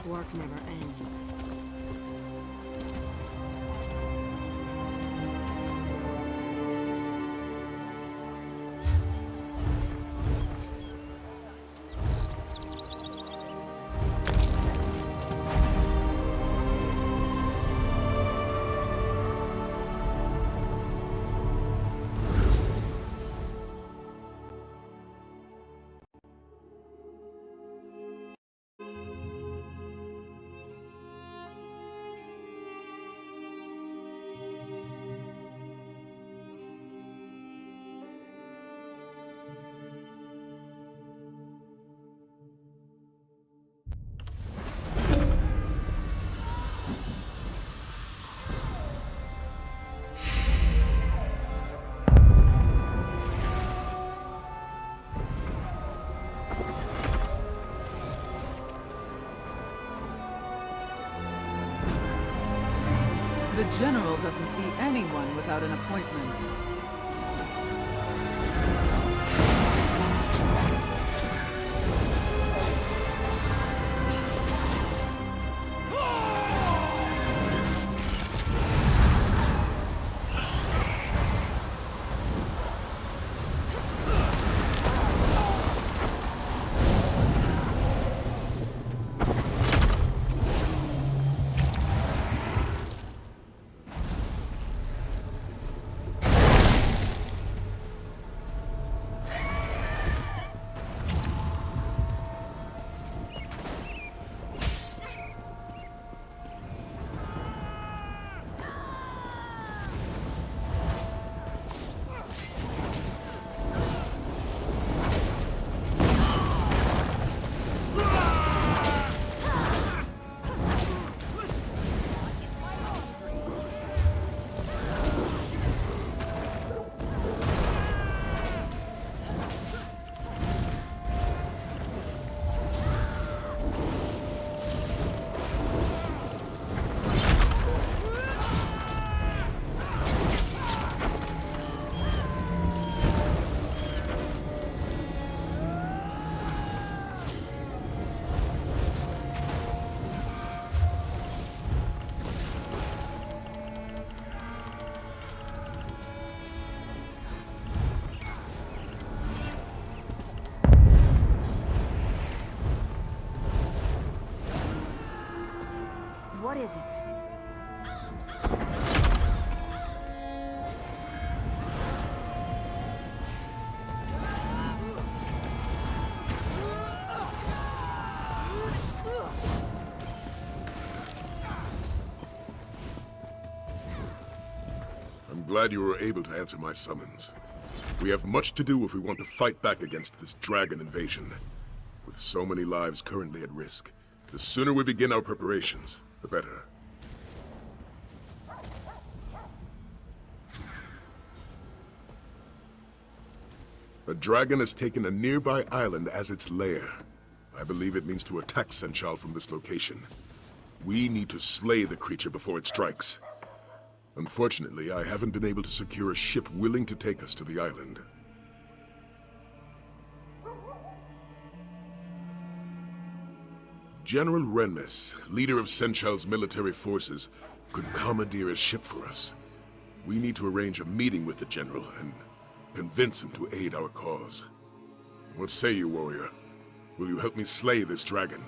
Work never ends. The General doesn't see anyone without an appointment. What is it? I'm glad you were able to answer my summons. We have much to do if we want to fight back against this dragon invasion. With so many lives currently at risk, the sooner we begin our preparations, the better. A dragon has taken a nearby island as its lair. I believe it means to attack Senchal from this location. We need to slay the creature before it strikes. Unfortunately, I haven't been able to secure a ship willing to take us to the island. General Renmus, leader of Senchal's military forces, could commandeer a ship for us. We need to arrange a meeting with the General and convince him to aid our cause. What say you, warrior? Will you help me slay this dragon?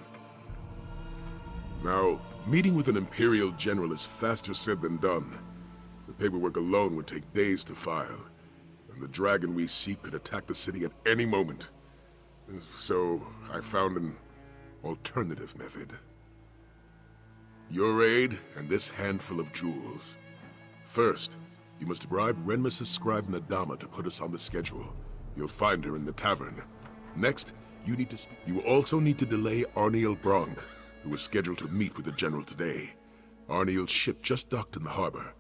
Now, meeting with an Imperial General is faster said than done. The paperwork alone would take days to file, and the dragon we seek could attack the city at any moment. So, I found an alternative method. Your aid and this handful of jewels. First, you must bribe Renmus' scribe Nadama to put us on the schedule. You'll find her in the tavern. Next, you also need to delay Arniel Bronk, who was scheduled to meet with the General today. Arniel's ship just docked in the harbor.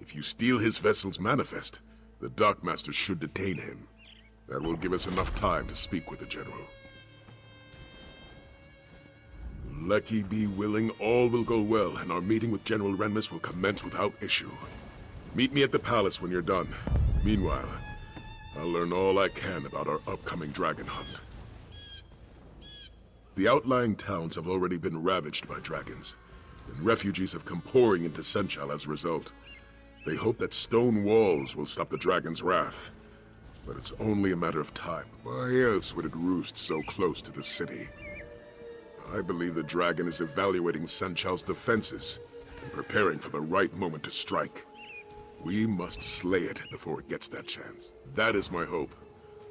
If you steal his vessel's manifest, the Dockmaster should detain him. That will give us enough time to speak with the General. Lucky be willing, all will go well, and our meeting with General Renmus will commence without issue. Meet me at the palace when you're done. Meanwhile, I'll learn all I can about our upcoming dragon hunt. The outlying towns have already been ravaged by dragons, and refugees have come pouring into Senchal as a result. They hope that stone walls will stop the dragon's wrath. But it's only a matter of time. Why else would it roost so close to the city? I believe the dragon is evaluating Senchal's defenses and preparing for the right moment to strike. We must slay it before it gets that chance. That is my hope.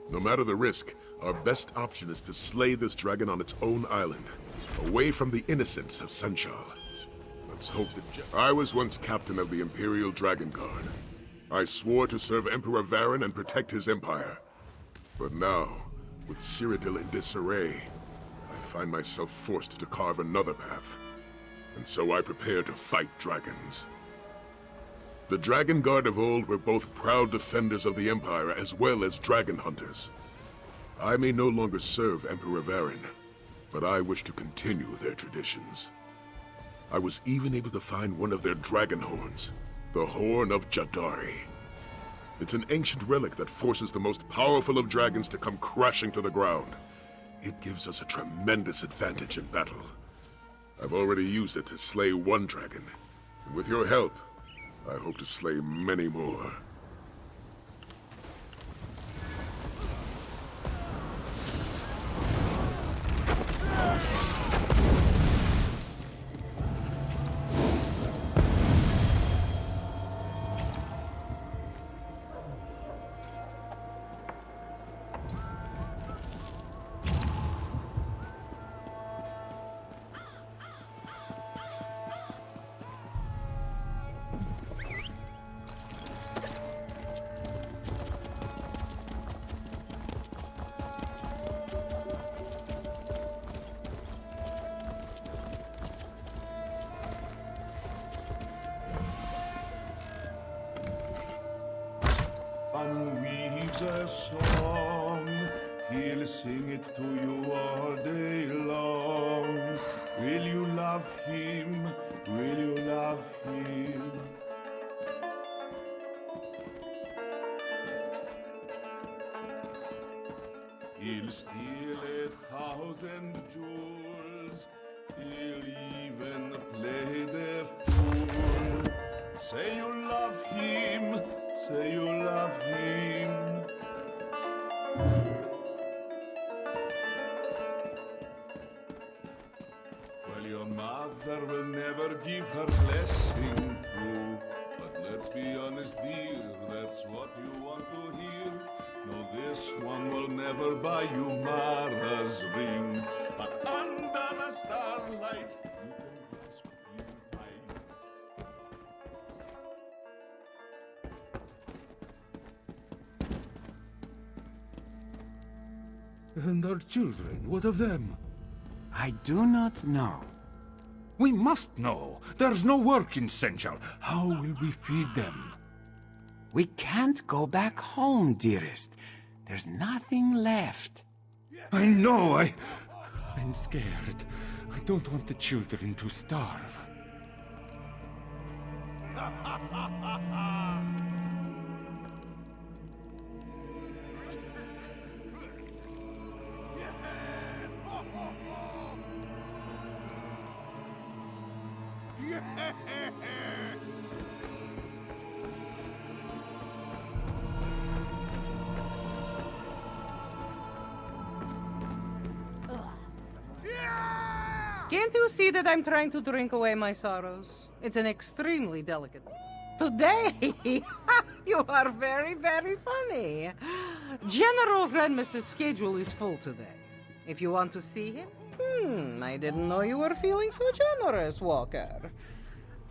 No matter the risk, our best option is to slay this dragon on its own island, away from the innocents of Senchal. Let's hope that I was once captain of the Imperial Dragon Guard. I swore to serve Emperor Varen and protect his empire. But now, with Cyrodiil in disarray, I find myself forced to carve another path. And so I prepare to fight dragons. The Dragon Guard of old were both proud defenders of the Empire as well as dragon hunters. I may no longer serve Emperor Varen, but I wish to continue their traditions. I was even able to find one of their dragon horns, the Horn of Jadari. It's an ancient relic that forces the most powerful of dragons to come crashing to the ground. It gives us a tremendous advantage in battle. I've already used it to slay one dragon, and with your help, I hope to slay many more. Weaves a song, he'll sing it to you all day long. Will you love him? Will you love him? He'll steal 1,000 jewels, he'll even play the fool. Say you love him, say you love him. Well, your mother will never give her blessing true. But let's be honest, dear, that's what you want to hear. No, this one will never buy you Mara's ring. But under the starlight, you can grasp him tight. And our children, what of them? I do not know. We must know. There's no work in Senchal. How will we feed them? We can't go back home, dearest. There's nothing left. I know, I'm scared. I don't want the children to starve. Can't you see that I'm trying to drink away my sorrows? It's an extremely delicate... Today! You are very, very funny. General Renmus' schedule is full today. If you want to see him... I didn't know you were feeling so generous, Walker.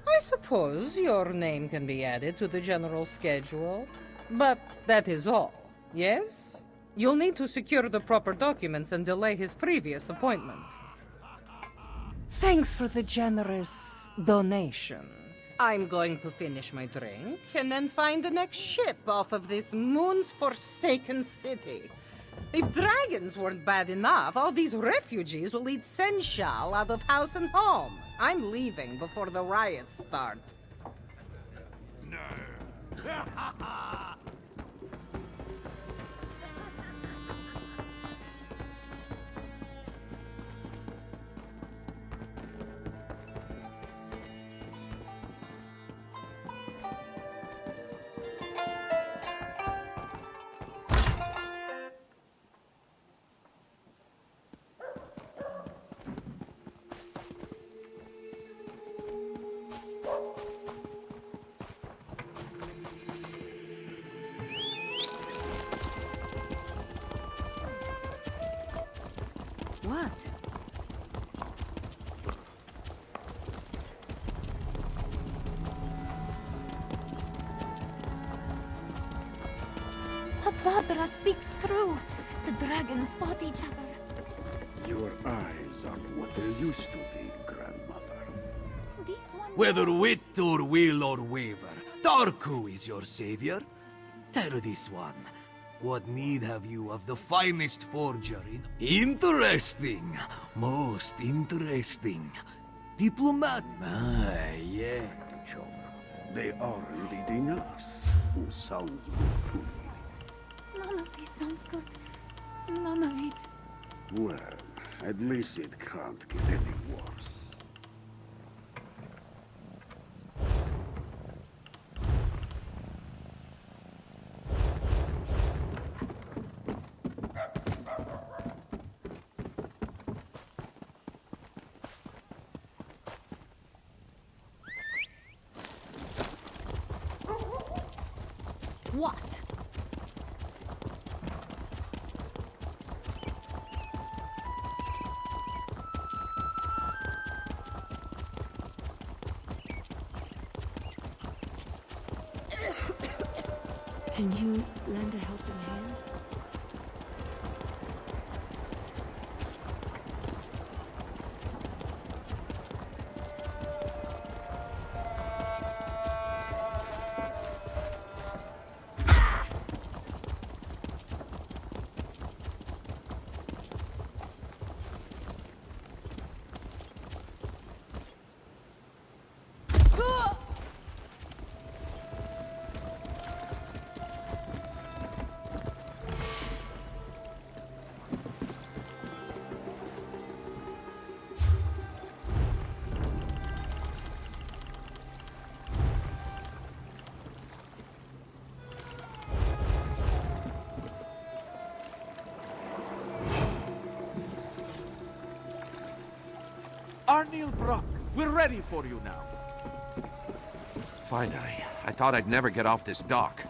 I suppose your name can be added to the general schedule. But that is all, yes? You'll need to secure the proper documents and delay his previous appointment. Thanks for the generous donation. I'm going to finish my drink and then find the next ship off of this moon's forsaken city. If dragons weren't bad enough, all these refugees will eat Senchal out of house and home. I'm leaving before the riots start. Barbara speaks true. The dragons fought each other. Your eyes aren't what they used to be, grandmother. This one... Whether wit or will or waver, Darku is your savior. Tell this one, what need have you of the finest forger in... Interesting! Most interesting. Diplomat. Ah, yeah. Choke. They aren't eating us. Who sounds good to me. None of this sounds good. None of it. Well, at least it can't get any worse. What? Can you lend a helping hand? Arnil Brock, we're ready for you now. Finally. I thought I'd never get off this dock.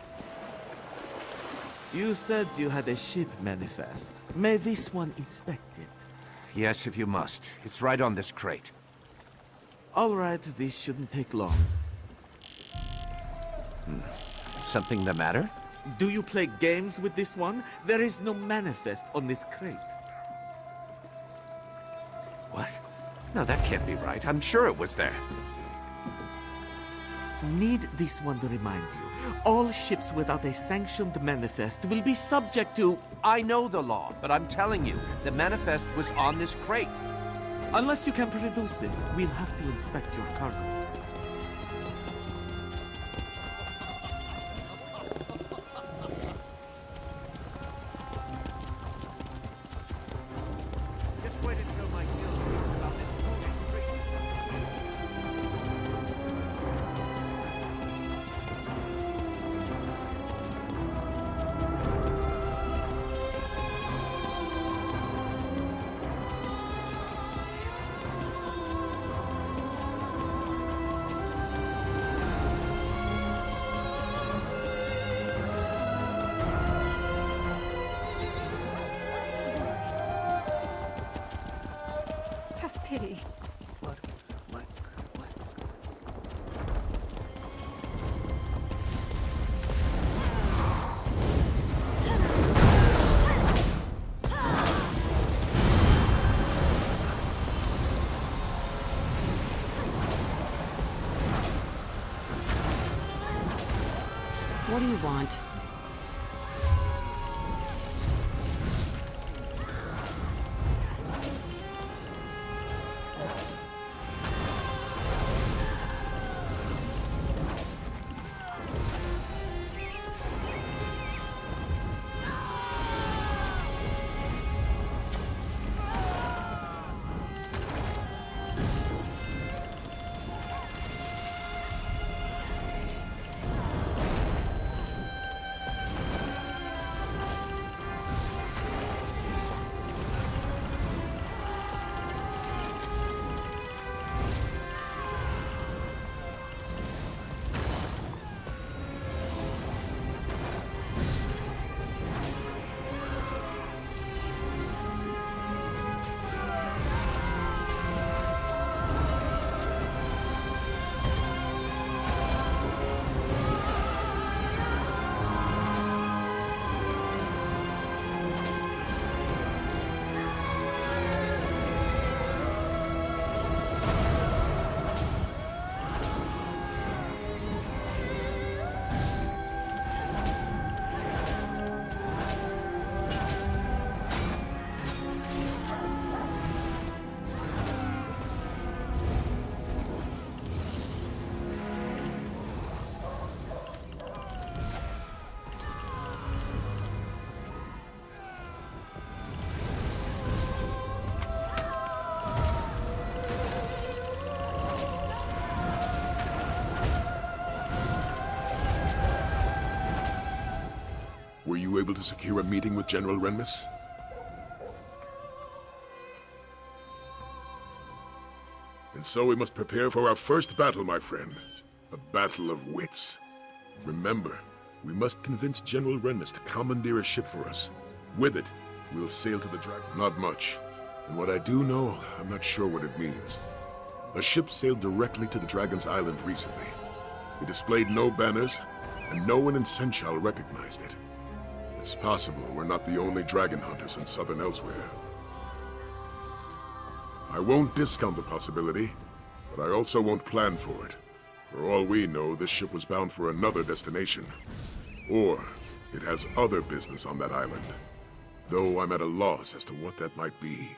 You said you had a ship manifest. May this one inspect it? Yes, if you must. It's right on this crate. All right, this shouldn't take long. Something the matter? Do you play games with this one? There is no manifest on this crate. What? No, that can't be right. I'm sure it was there. Need this one to remind you. All ships without a sanctioned manifest will be subject to... I know the law, but I'm telling you, the manifest was on this crate. Unless you can produce it, we'll have to inspect your cargo. Just wait until my deals are about this moving crate. Have pity. What? What do you want? able to secure a meeting with General Renmus? And so we must prepare for our first battle, my friend. A battle of wits. Remember, we must convince General Renmus to commandeer a ship for us. With it, we'll sail to the Dragon. Not much. And what I do know, I'm not sure what it means. A ship sailed directly to the Dragon's Island recently. It displayed no banners, and no one in Senchal recognized it. It's possible we're not the only dragon hunters in southern Elsewhere. I won't discount the possibility, but I also won't plan for it. For all we know, this ship was bound for another destination. Or it has other business on that island. Though I'm at a loss as to what that might be.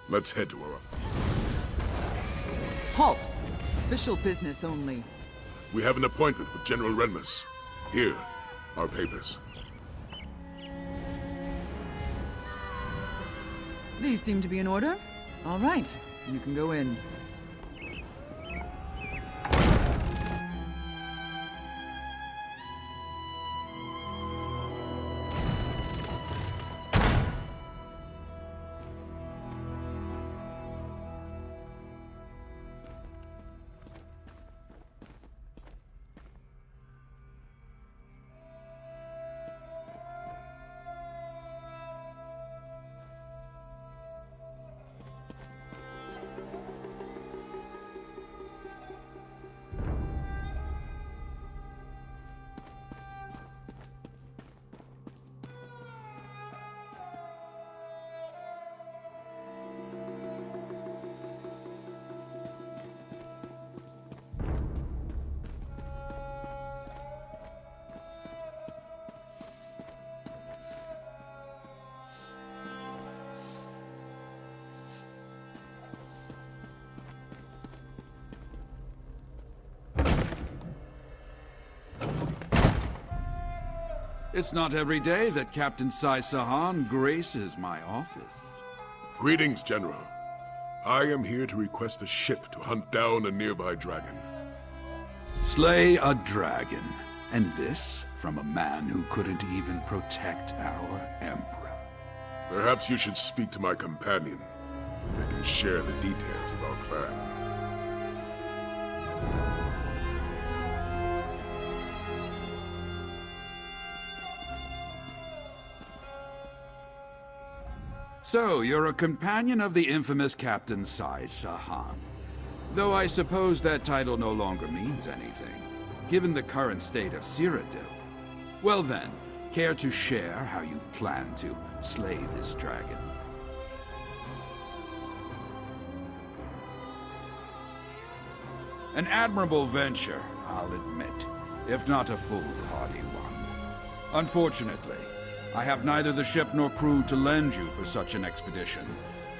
Let's head to our... Halt! Official business only. We have an appointment with General Renmus. Here, our papers. These seem to be in order. All right, you can go in. It's not every day that Captain Sai Sahan graces my office. Greetings, General. I am here to request a ship to hunt down a nearby dragon. Slay a dragon. And this from a man who couldn't even protect our Emperor. Perhaps you should speak to my companion. I can share the details of our plan. So, you're a companion of the infamous Captain Sai Sahan. Though I suppose that title no longer means anything, given the current state of Cyrodiil. Well then, care to share how you plan to slay this dragon? An admirable venture, I'll admit, if not a foolhardy one. Unfortunately, I have neither the ship nor crew to lend you for such an expedition.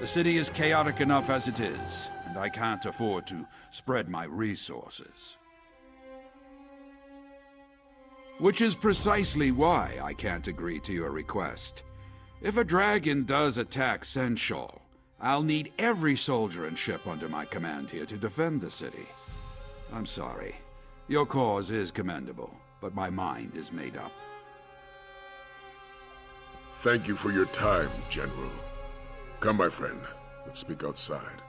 The city is chaotic enough as it is, and I can't afford to spread my resources. Which is precisely why I can't agree to your request. If a dragon does attack Senchal, I'll need every soldier and ship under my command here to defend the city. I'm sorry. Your cause is commendable, but my mind is made up. Thank you for your time, General. Come, my friend. Let's speak outside.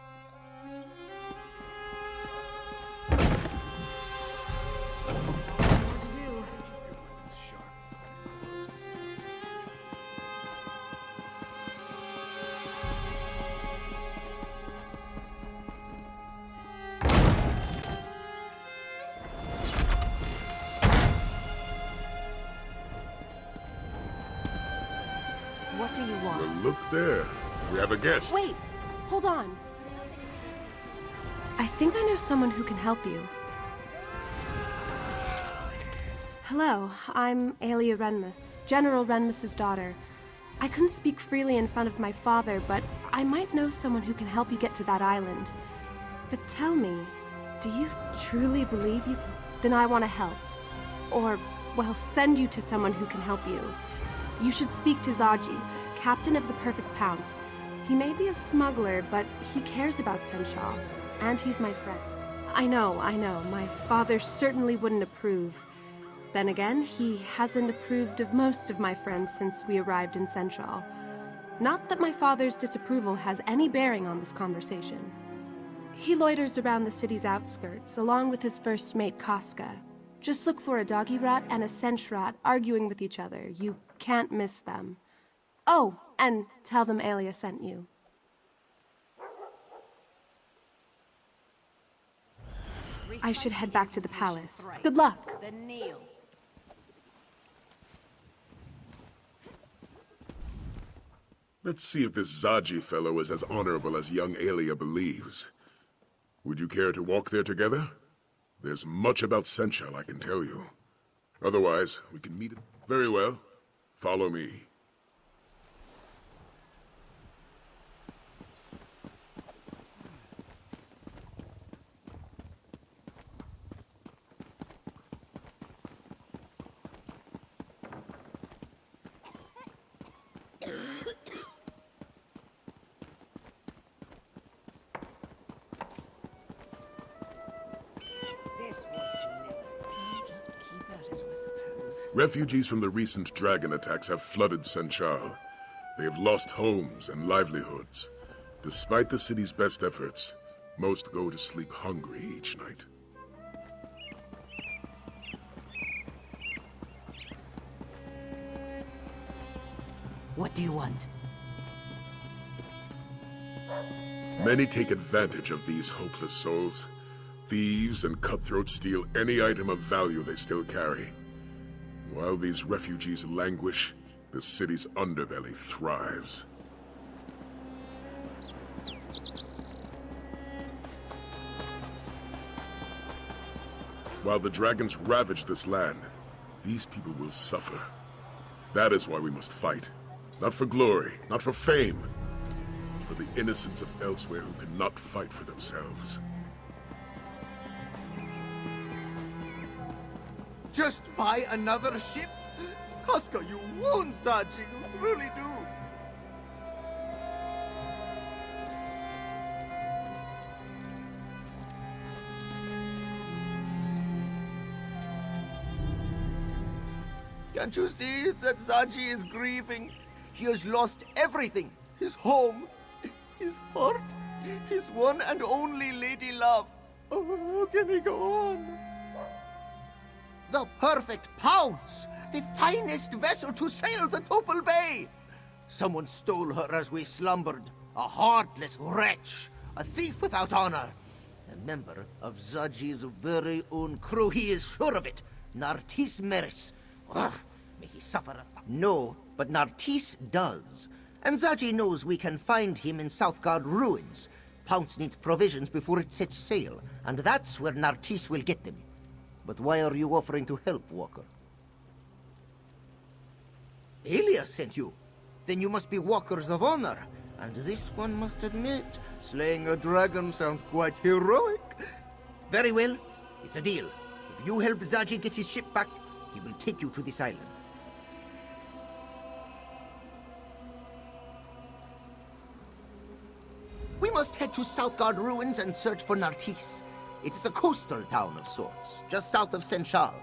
What to do? What do you want? Well, look there. We have a guest. Wait! Hold on. I think I know someone who can help you. Hello, I'm Aelia Renmus, General Renmus's daughter. I couldn't speak freely in front of my father, but I might know someone who can help you get to that island. But tell me, do you truly believe you can? Then I want to help. Or, well, send you to someone who can help you. You should speak to Zaji, captain of the Perfect Pounce. He may be a smuggler, but he cares about Senchal, and he's my friend. I know, my father certainly wouldn't approve. Then again, he hasn't approved of most of my friends since we arrived in Central. Not that my father's disapproval has any bearing on this conversation. He loiters around the city's outskirts, along with his first mate, Casca. Just look for a doggy rat and a cinch rat arguing with each other. You can't miss them. Oh, and tell them Aelia sent you. I should head back to the palace. Good luck! Let's see if this Zaji fellow is as honorable as young Aelia believes. Would you care to walk there together? There's much about Senchal I can tell you. Otherwise, we can meet. Very well. Follow me. Refugees from the recent dragon attacks have flooded Senchal. They have lost homes and livelihoods. Despite the city's best efforts, most go to sleep hungry each night. What do you want? Many take advantage of these hopeless souls. Thieves and cutthroats steal any item of value they still carry. While these refugees languish, the city's underbelly thrives. While the dragons ravage this land, these people will suffer. That is why we must fight. Not for glory, not for fame, but for the innocents of elsewhere who cannot fight for themselves. Just buy another ship? Casca, you won't, Zaji, you truly do. Can't you see that Zaji is grieving? He has lost everything. His home, his heart, his one and only lady love. Oh, how can he go on? The perfect pounce! The finest vessel to sail the Topal Bay! Someone stole her as we slumbered. A heartless wretch. A thief without honor. A member of Zaji's very own crew. He is sure of it. Nartis Meris. Ugh, may he suffer. No, but Nartis does. And Zaji knows we can find him in Southgard ruins. Pounce needs provisions before it sets sail. And that's where Nartis will get them. But why are you offering to help, Walker? Aelia sent you. Then you must be walkers of honor. And this one must admit, slaying a dragon sounds quite heroic. Very well. It's a deal. If you help Zaji get his ship back, he will take you to this island. We must head to Southgard ruins and search for Nartis. It is a coastal town of sorts, just south of Senchal.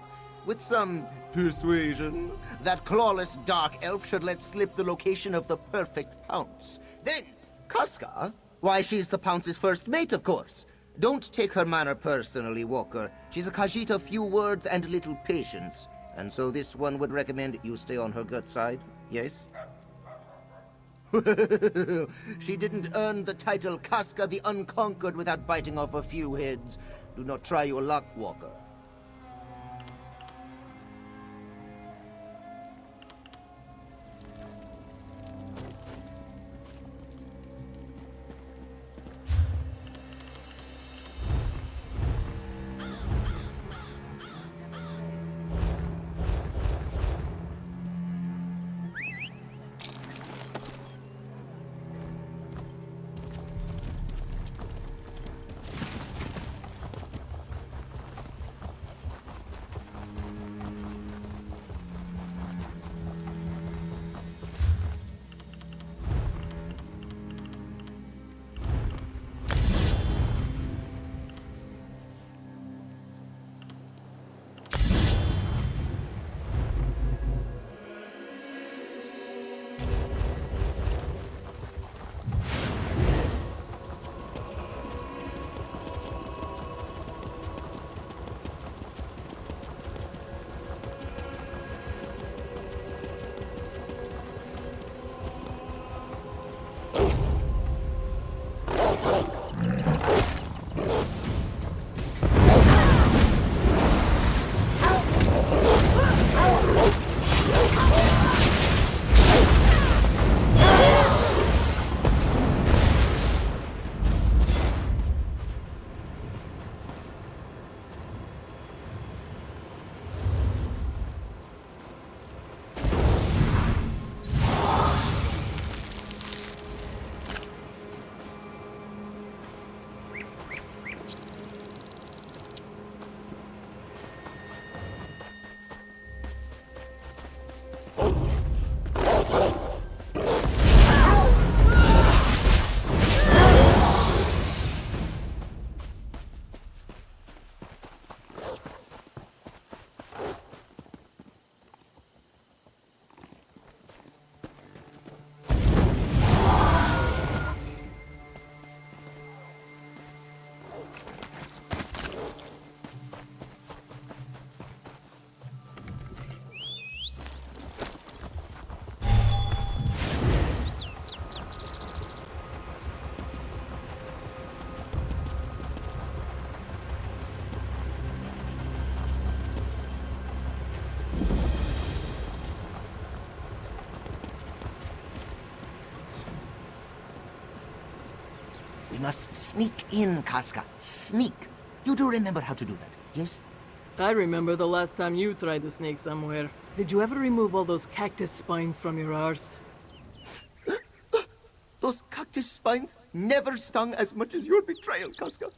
With some persuasion, that clawless dark elf should let slip the location of the perfect pounce. Then, Casca, why, she's the pounce's first mate, of course. Don't take her manner personally, Walker. She's a Khajiit of few words and little patience. And so this one would recommend you stay on her good side, yes? She didn't earn the title Casca the Unconquered without biting off a few heads. Do not try your luck, Walker. must sneak in, Casca. Sneak. You do remember how to do that, yes? I remember the last time you tried to sneak somewhere. Did you ever remove all those cactus spines from your arse? Those cactus spines never stung as much as your betrayal, Casca.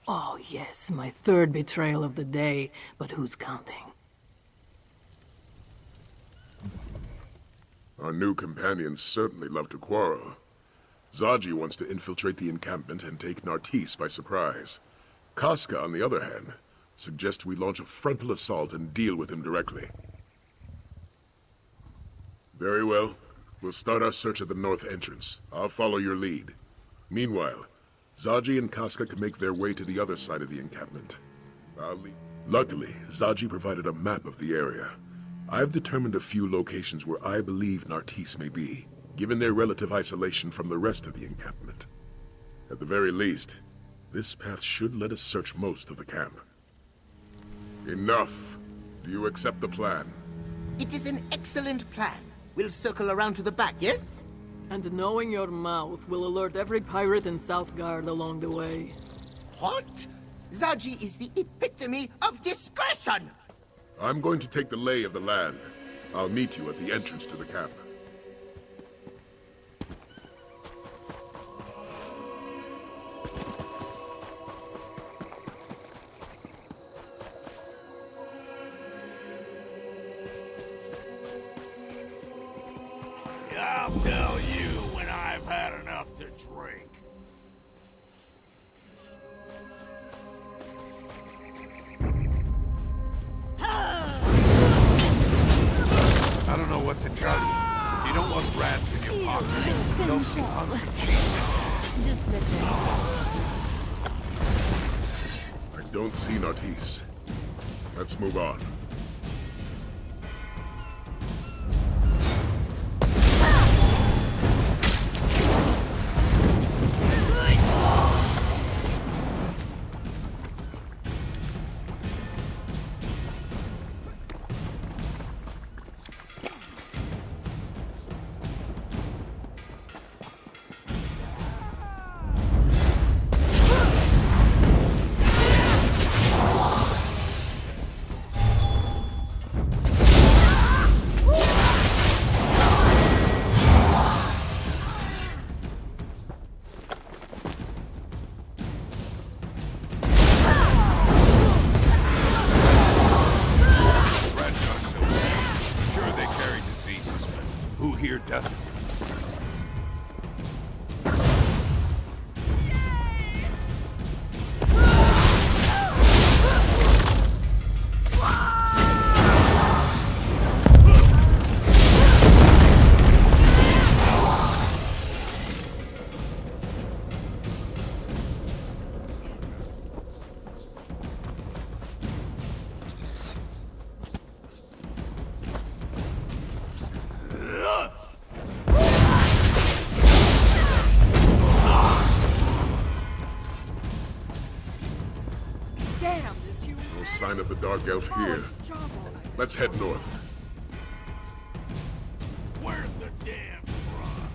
Oh, yes, my third betrayal of the day, but who's counting? Our new companions certainly love to quarrel. Zaji wants to infiltrate the encampment and take Nartis by surprise. Casca, on the other hand, suggests we launch a frontal assault and deal with him directly. Very well. We'll start our search at the north entrance. I'll follow your lead. Meanwhile, Zaji and Casca can make their way to the other side of the encampment. Luckily, Zaji provided a map of the area. I've determined a few locations where I believe Nartis may be, given their relative isolation from the rest of the encampment. At the very least, this path should let us search most of the camp. Enough. Do you accept the plan? It is an excellent plan. We'll circle around to the back, yes? And knowing your mouth will alert every pirate in Southgard along the way. What? Zaji is the epitome of discretion! I'm going to take the lay of the land. I'll meet you at the entrance to the camp. I'll tell you when I've had enough to drink. I don't know what to tell you. You don't want rats in your pocket. They'll see hunks of cheese. Just let them. I don't see Nartis. Let's move on. Who here doesn't? No sign of the Dark Elf here. Let's head north. Where's the damn frog?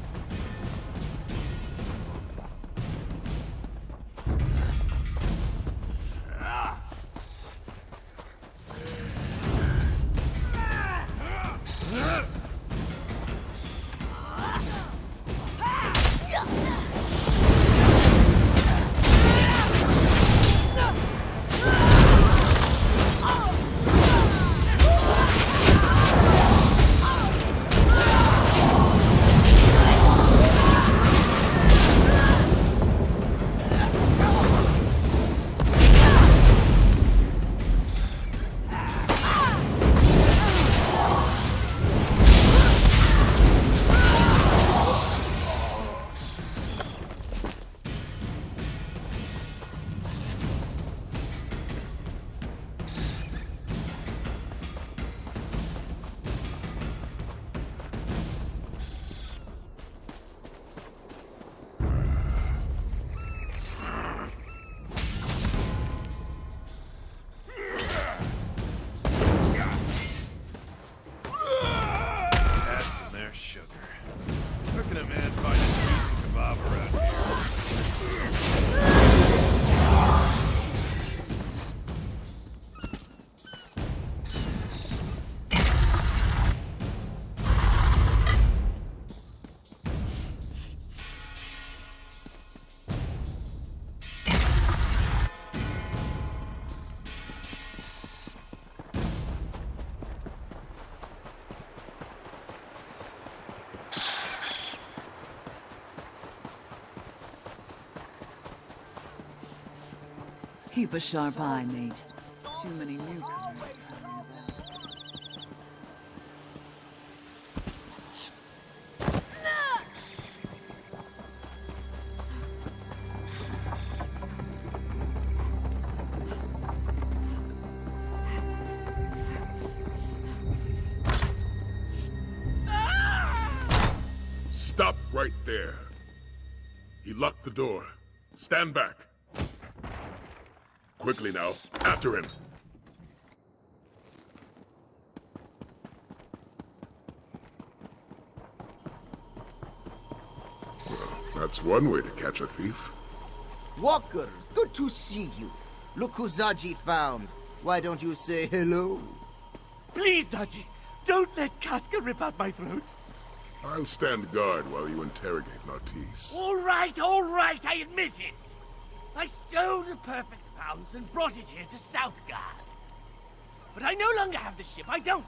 Keep a sharp eye, mate. Too many newcomers. Stop right there. He locked the door. Stand back. Quickly now, after him. Well, that's one way to catch a thief. Walkers, good to see you. Look who Zaji found. Why don't you say hello? Please, Zaji, don't let Casca rip out my throat. I'll stand guard while you interrogate Nartisse. All right, I admit it. I stole the perfect pounce and brought it here to Southgard. But I no longer have the ship, I don't.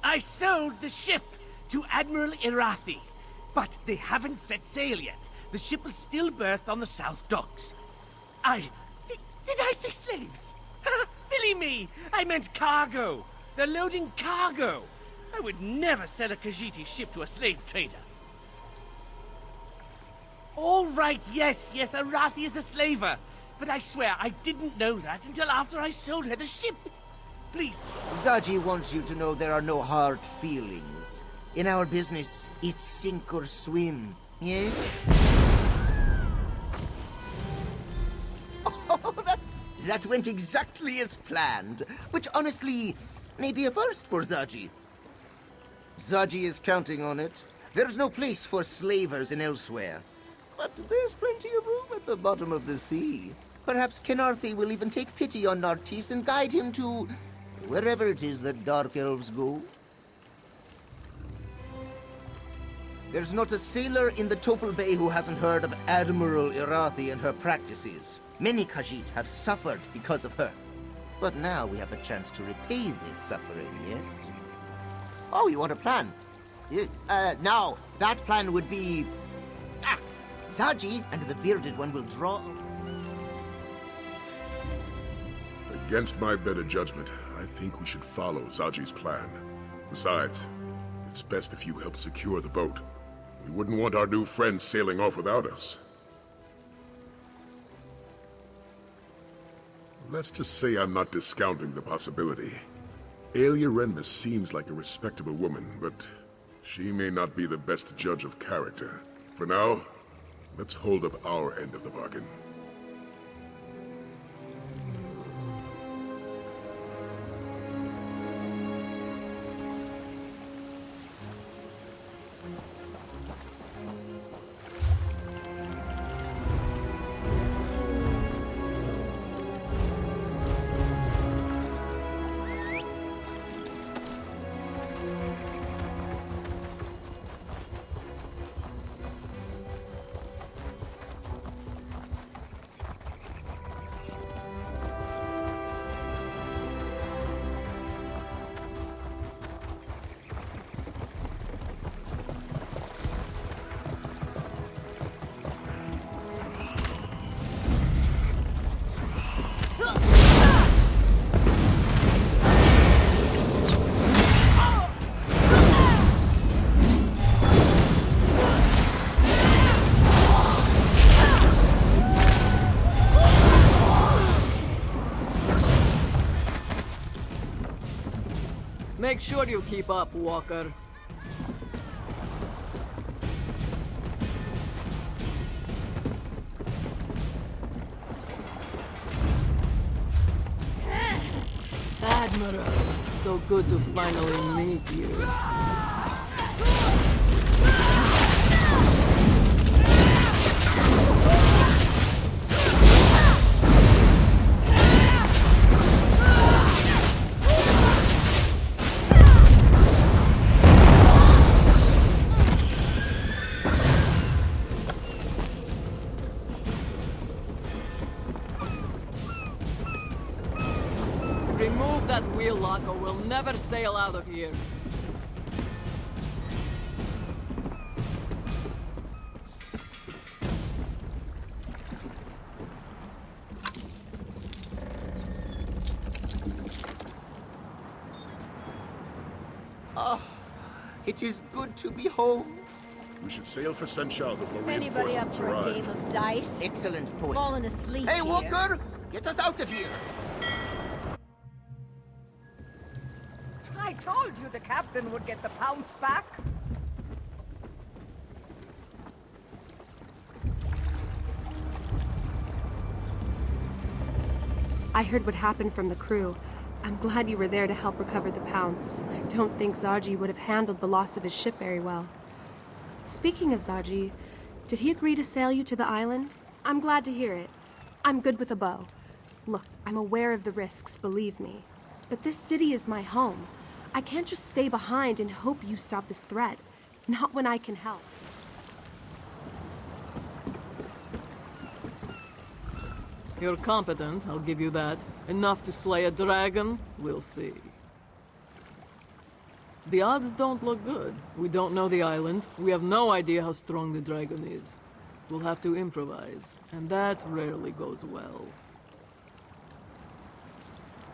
I sold the ship to Admiral Irathi, but they haven't set sail yet. The ship is still berthed on the south docks. Did I say slaves? Silly me! I meant cargo. They're loading cargo. I would never sell a Khajiit ship to a slave trader. All right, yes, Irathi is a slaver. But I swear I didn't know that until after I sold her the ship. Please. Zaji wants you to know there are no hard feelings. In our business, it's sink or swim, yes? Oh, that went exactly as planned, which honestly may be a first for Zaji. Zaji is counting on it. There's no place for slavers in elsewhere. But there's plenty of room at the bottom of the sea. Perhaps Kenarthi will even take pity on Nartisse and guide him to wherever it is that Dark Elves go. There's not a sailor in the Topal Bay who hasn't heard of Admiral Irathi and her practices. Many Khajiit have suffered because of her. But now we have a chance to repay this suffering, yes? Oh, you want a plan? Now, that plan would be... Zaji and the bearded one will draw... Against my better judgment, I think we should follow Zaji's plan. Besides, it's best if you help secure the boat. We wouldn't want our new friends sailing off without us. Let's just say I'm not discounting the possibility. Aelia Renmus seems like a respectable woman, but she may not be the best judge of character. For now, let's hold up our end of the bargain. Make sure you keep up, Walker. Admiral, so good to finally meet you. Remove that wheel lock or we'll never sail out of here. Ah, it is good to be home. We should sail for Senchal before Anybody up reinforcements for a game arrive. of dice? Excellent point. Fallen asleep Hey, here. Walker! Get us out of here! I told you the captain would get the pounce back. I heard what happened from the crew. I'm glad you were there to help recover the pounce. I don't think Zaji would have handled the loss of his ship very well. Speaking of Zaji, did he agree to sail you to the island? I'm glad to hear it. I'm good with a bow. Look, I'm aware of the risks, believe me. But this city is my home. I can't just stay behind and hope you stop this threat. Not when I can help. You're competent, I'll give you that. Enough to slay a dragon? We'll see. The odds don't look good. We don't know the island. We have no idea how strong the dragon is. We'll have to improvise, and that rarely goes well.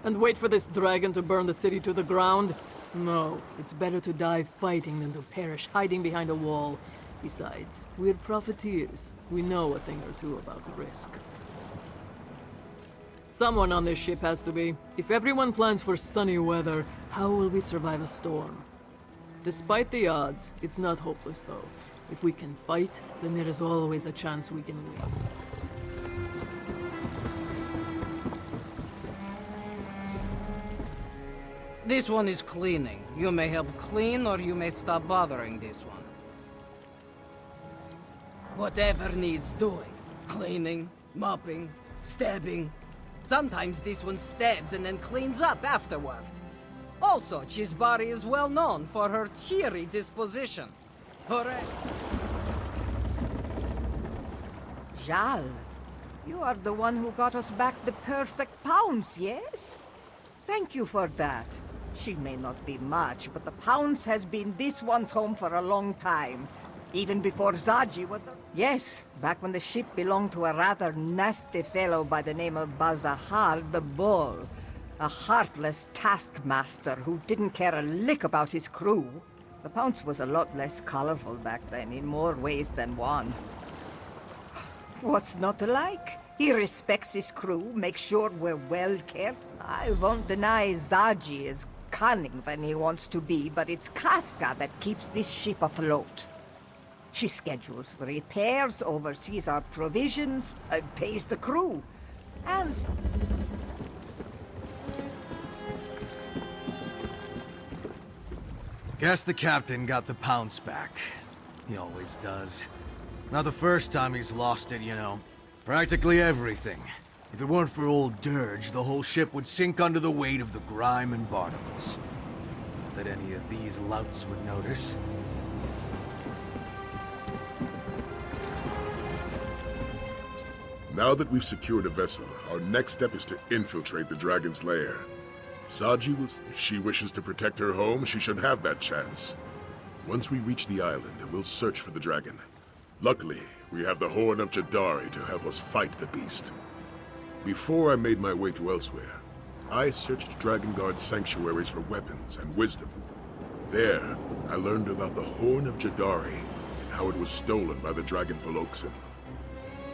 And wait for this dragon to burn the city to the ground? No, it's better to die fighting than to perish hiding behind a wall. Besides, we're profiteers. We know a thing or two about risk. Someone on this ship has to be. If everyone plans for sunny weather, how will we survive a storm? Despite the odds, it's not hopeless though. If we can fight, then there is always a chance we can win. This one is cleaning. You may help clean or you may stop bothering this one. Whatever needs doing. Cleaning, mopping, stabbing. Sometimes this one stabs and then cleans up afterward. Also, Chisbari is well known for her cheery disposition. Hooray! Jal, you are the one who got us back the perfect pounce, yes? Thank you for that. She may not be much, but the pounce has been this one's home for a long time. Even before Zaji was... Yes, back when the ship belonged to a rather nasty fellow by the name of Bazahar the Bull. A heartless taskmaster who didn't care a lick about his crew. The pounce was a lot less colorful back then, in more ways than one. What's not to like? He respects his crew, makes sure we're well cared for. I won't deny Zaji is cunning when he wants to be, but it's Casca that keeps this ship afloat. She schedules repairs, oversees our provisions, pays the crew, and... Guess the captain got the pounce back. He always does. Not the first time he's lost it, you know. Practically everything. If it weren't for old Dirge, the whole ship would sink under the weight of the grime and barnacles. Not that any of these louts would notice. Now that we've secured a vessel, our next step is to infiltrate the dragon's lair. Zaji will... If she wishes to protect her home, she should have that chance. Once we reach the island, we'll search for the dragon. Luckily, we have the Horn of Jadari to help us fight the beast. Before I made my way to elsewhere, I searched Drakengard's sanctuaries for weapons and wisdom. There, I learned about the Horn of Jadari and how it was stolen by the dragon Veloxin.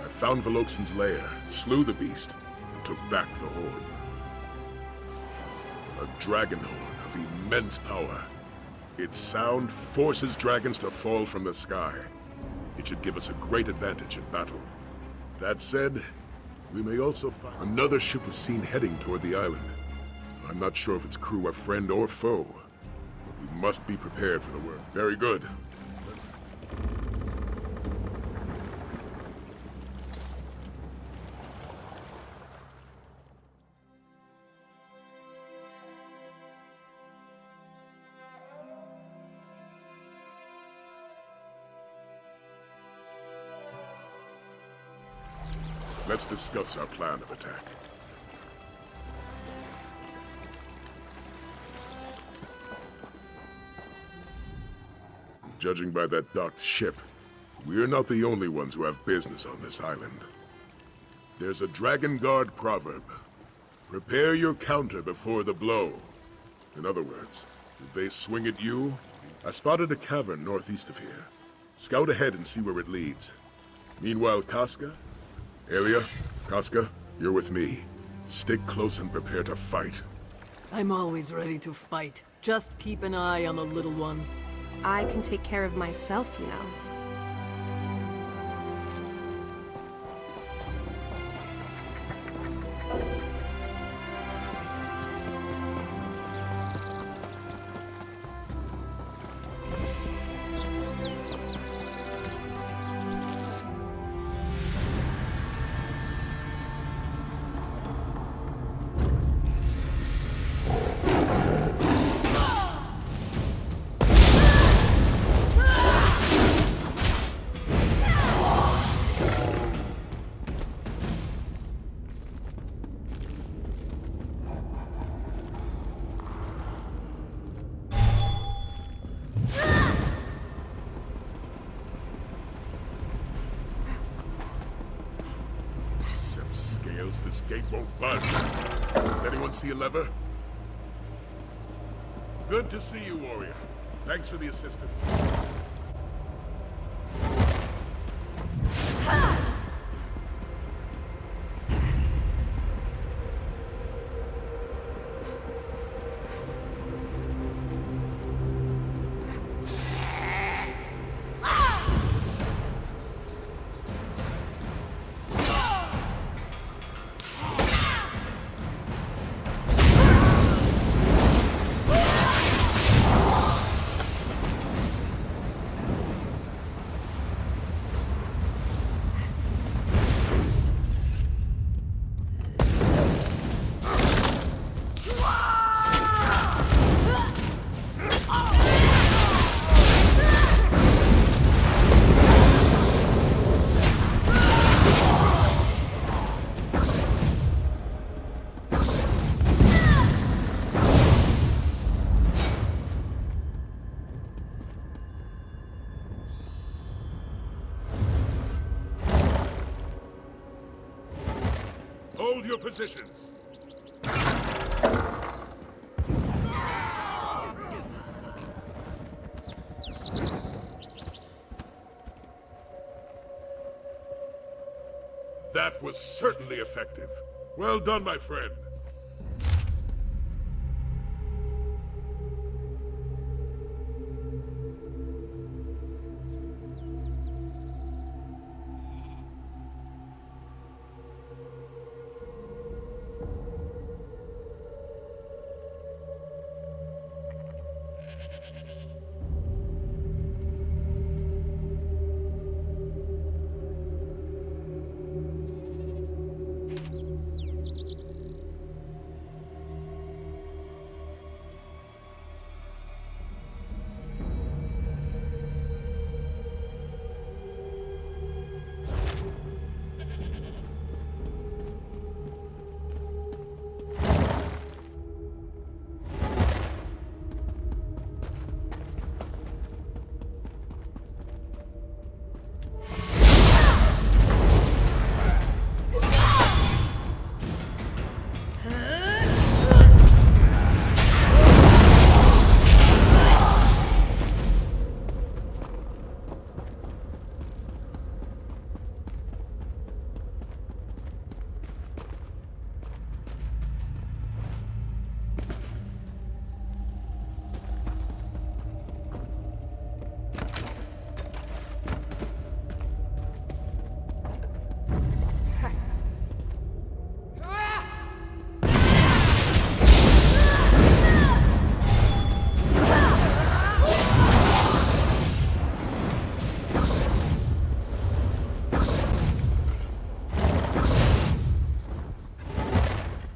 I found Veloxin's lair, slew the beast, and took back the horn. A dragon horn of immense power. Its sound forces dragons to fall from the sky. It should give us a great advantage in battle. That said, we may also find... Another ship was seen heading toward the island. I'm not sure if its crew are friend or foe, but we must be prepared for the worst. Very good. Let's discuss our plan of attack. Judging by that docked ship, we're not the only ones who have business on this island. There's a Drakengard proverb. Prepare your counter before the blow. In other words, Did they swing at you? I spotted a cavern northeast of here. Scout ahead and see where it leads. Meanwhile, Casca? Aelia, Casca, you're with me. Stick close and prepare to fight. I'm always ready to fight. Just keep an eye on the little one. I can take care of myself, you know. This gate won't budge. Does anyone see a lever? Good to see you, warrior. Thanks for the assistance. Hold your positions. That was certainly effective. Well done, my friend.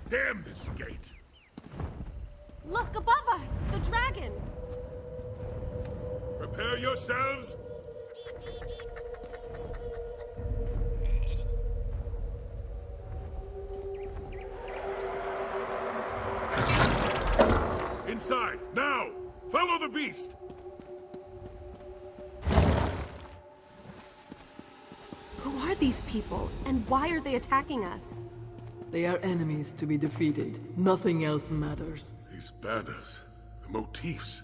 Damn this gate! Look above us! The dragon! Prepare yourselves! Inside, now! Follow the beast! Who are these people, and why are they attacking us? They are enemies to be defeated. Nothing else matters. These banners, The motifs.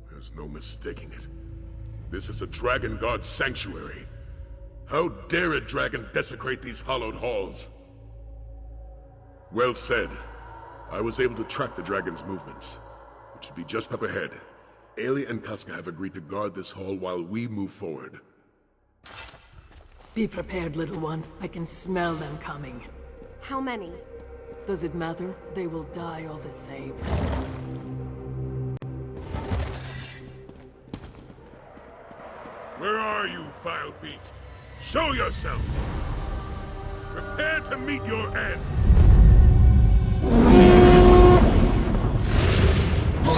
There's no mistaking it. This is a dragon god sanctuary. How dare a dragon desecrate these hallowed halls? Well said. I was able to track the dragon's movements, which should be just up ahead. Aelia and Casca have agreed to guard this hall while we move forward. Be prepared, little one. I can smell them coming. How many? Does it matter? They will die all the same. Where are you, vile beast? Show yourself! Prepare to meet your end! The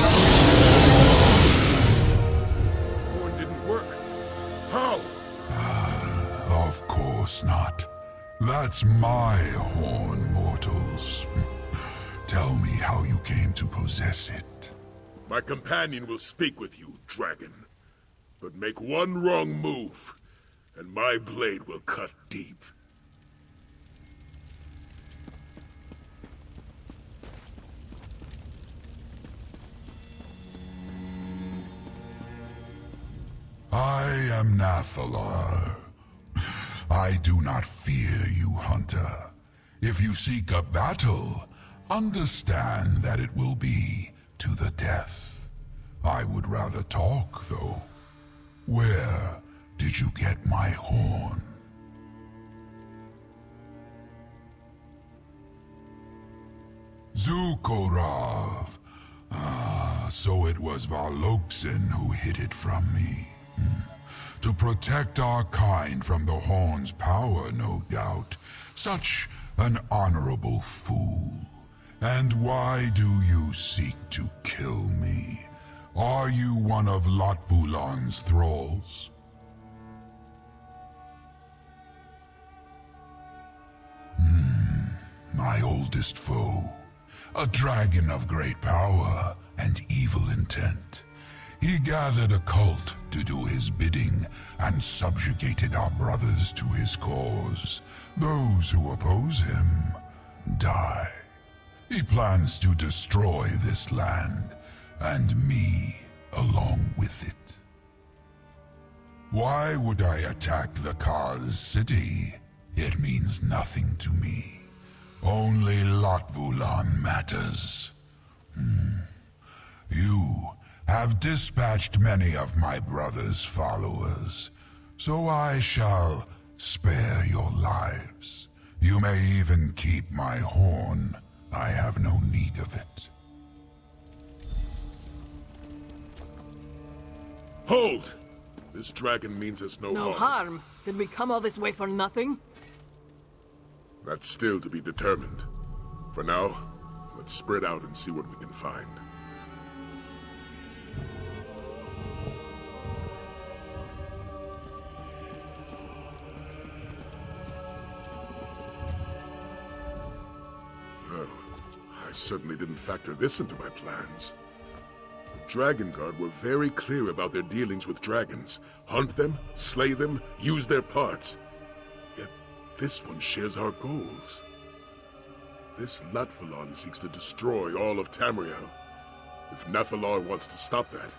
horn didn't work. How? Of course not. That's my horn, mortals. Tell me how you came to possess it. My companion will speak with you, dragon. But make one wrong move, and my blade will cut deep. I am Nathalar. I do not fear you, hunter. If you seek a battle, understand that it will be to the death. I would rather talk, though. Where did you get my horn? Zukorav. Ah, so it was Varloksin who hid it from me. To protect our kind from the horn's power, no doubt. Such an honorable fool. And why do you seek to kill me? Are you one of Latvulan's thralls? My oldest foe. A dragon of great power and evil intent. He gathered a cult to do his bidding and subjugated our brothers to his cause. Those who oppose him die. He plans to destroy this land, and me along with it. Why would I attack the Kaz city? It means nothing to me. Only Latvulan matters. You have dispatched many of my brother's followers, so I shall spare your lives. You may even keep my horn. I have no need of it. Hold! This dragon means us no No harm. Did we come all this way for nothing? That's still to be determined. For now, let's spread out and see what we can find. Well, I certainly didn't factor this into my plans. The Dragon Guard were very clear about their dealings with dragons. Hunt them, slay them, use their parts. Yet this one shares our goals. This Latvulan seeks to destroy all of Tamriel. If Nathalar wants to stop that,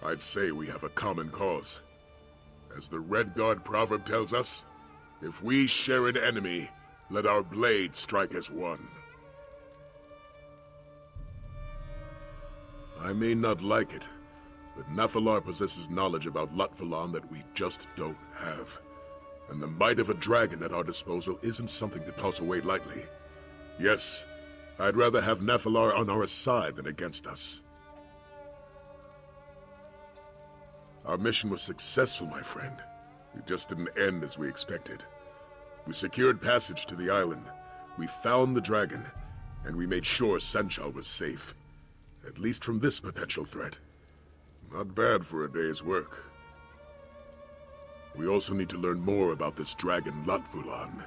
I'd say we have a common cause. As the Red Guard proverb tells us, if we share an enemy, let our blade strike as one. I may not like it, but Nathalar possesses knowledge about Latvulan that we just don't have. And the might of a dragon at our disposal isn't something to toss away lightly. Yes, I'd rather have Nathalar on our side than against us. Our mission was successful, my friend. It just didn't end as we expected. We secured passage to the island, we found the dragon, and we made sure Sanchal was safe. At least from this potential threat. Not bad for a day's work. We also need to learn more about this dragon Latvulan.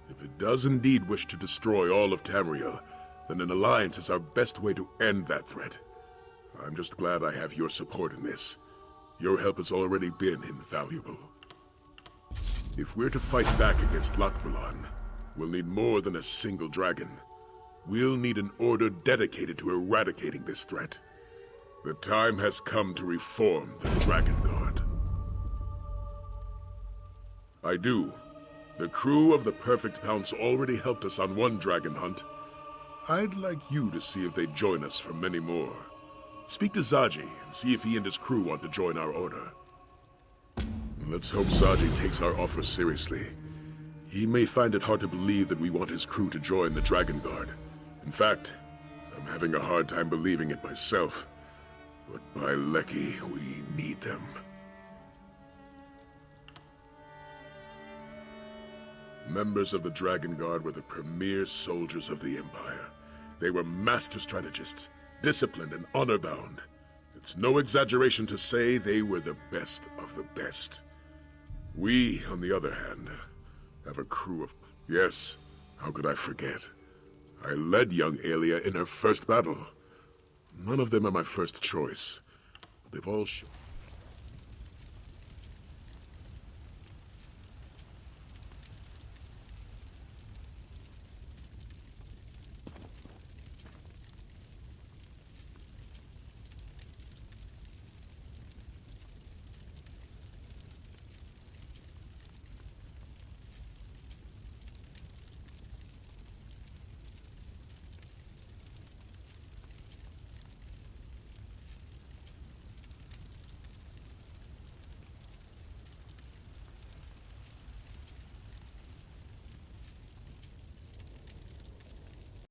If it does indeed wish to destroy all of Tamriel, then an alliance is our best way to end that threat. I'm just glad I have your support in this. Your help has already been invaluable. If we're to fight back against Latvulan, we'll need more than a single dragon. We'll need an order dedicated to eradicating this threat. The time has come to reform the Dragon Guard. I do. The crew of the Perfect Pounce already helped us on one dragon hunt. I'd like you to see if they'd join us for many more. Speak to Zaji and see if he and his crew want to join our order. Let's hope Zaji takes our offer seriously. He may find it hard to believe that we want his crew to join the Dragon Guard. In fact, I'm having a hard time believing it myself. But by Lecky, we need them. Members of the Dragon Guard were the premier soldiers of the Empire. They were master strategists, disciplined and honor-bound. It's no exaggeration to say they were the best of the best. We, on the other hand, have a crew of... Yes, how could I forget? I led young Aelia in her first battle. None of them are my first choice. They've all...